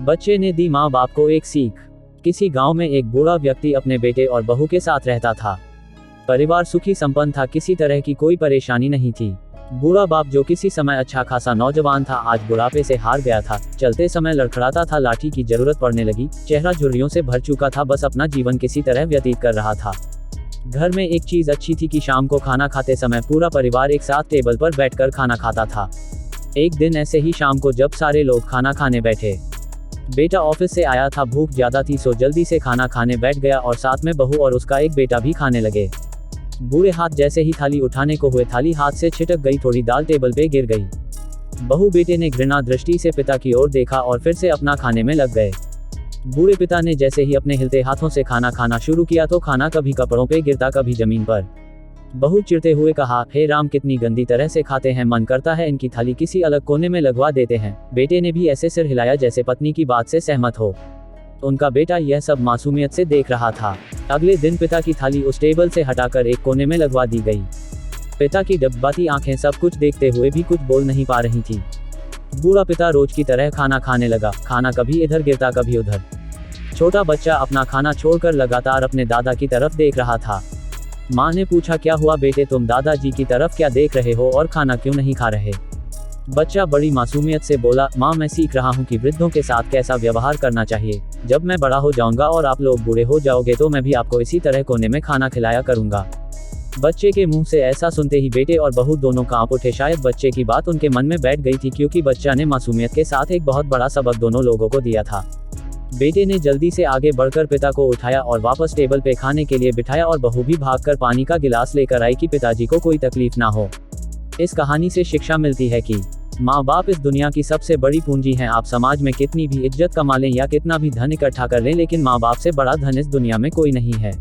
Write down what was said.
बच्चे ने दी माँ बाप को एक सीख। किसी गांव में एक बूढ़ा व्यक्ति अपने बेटे और बहू के साथ रहता था। परिवार सुखी संपन्न था, किसी तरह की कोई परेशानी नहीं थी। बूढ़ा बाप जो किसी समय अच्छा खासा नौजवान था, आज बुढ़ापे से हार गया था। चलते समय लड़खड़ाता था, लाठी की जरूरत पड़ने लगी, चेहरा झुर्रियों से भर चुका था, बस अपना जीवन किसी तरह व्यतीत कर रहा था। घर में एक चीज अच्छी थी कि शाम को खाना खाते समय पूरा परिवार एक साथ टेबल पर बैठकर खाना खाता था। एक दिन ऐसे ही शाम को जब सारे लोग खाना खाने बैठे, बेटा ऑफिस से आया था, भूख ज्यादा थी सो जल्दी से खाना खाने बैठ गया और साथ में बहू और उसका एक बेटा भी खाने लगे। बूढ़े हाथ जैसे ही थाली उठाने को हुए, थाली हाथ से छिटक गई, थोड़ी दाल टेबल पे गिर गई। बहू बेटे ने घृणा दृष्टि से पिता की ओर देखा और फिर से अपना खाने में लग गए। बूढ़े पिता ने जैसे ही अपने हिलते हाथों से खाना खाना शुरू किया तो खाना कभी कपड़ों पे गिरता, कभी जमीन पर। बहू चिढ़ते हुए कहा, हे राम, कितनी गंदी तरह से खाते हैं, मन करता है इनकी थाली किसी अलग कोने में लगवा देते हैं। बेटे ने भी ऐसे सिर हिलाया जैसे पत्नी की बात से सहमत हो। उनका बेटा यह सब मासूमियत से देख रहा था। अगले दिन पिता की थाली उस टेबल से हटाकर एक कोने में लगवा दी गई। पिता की डबडबाती आंखें सब कुछ देखते हुए भी कुछ बोल नहीं पा रही थी। बूढ़ा पिता रोज की तरह खाना खाने लगा। खाना कभी इधर गिरता, कभी उधर। छोटा बच्चा अपना खाना छोड़कर लगातार अपने दादा की तरफ देख रहा था। माँ ने पूछा, क्या हुआ बेटे, तुम दादाजी की तरफ क्या देख रहे हो और खाना क्यों नहीं खा रहे? बच्चा बड़ी मासूमियत से बोला, माँ, मैं सीख रहा हूँ कि वृद्धों के साथ कैसा व्यवहार करना चाहिए। जब मैं बड़ा हो जाऊंगा और आप लोग बूढ़े हो जाओगे तो मैं भी आपको इसी तरह कोने में खाना खिलाया करूंगा। बच्चे के मुंह से ऐसा सुनते ही बेटे और बहू दोनों कांप उठे। शायद बच्चे की बात उनके मन में बैठ गई थी, क्योंकि बच्चा ने मासूमियत के साथ एक बहुत बड़ा सबक दोनों लोगों को दिया था। बेटे ने जल्दी से आगे बढ़कर पिता को उठाया और वापस टेबल पे खाने के लिए बिठाया और बहू भी भागकर पानी का गिलास लेकर आई कि पिताजी को कोई तकलीफ ना हो। इस कहानी से शिक्षा मिलती है कि माँ बाप इस दुनिया की सबसे बड़ी पूंजी हैं। आप समाज में कितनी भी इज्जत कमा लें या कितना भी धन इकट्ठा कर लें, लेकिन माँ बाप से बड़ा धन इस दुनिया में कोई नहीं है।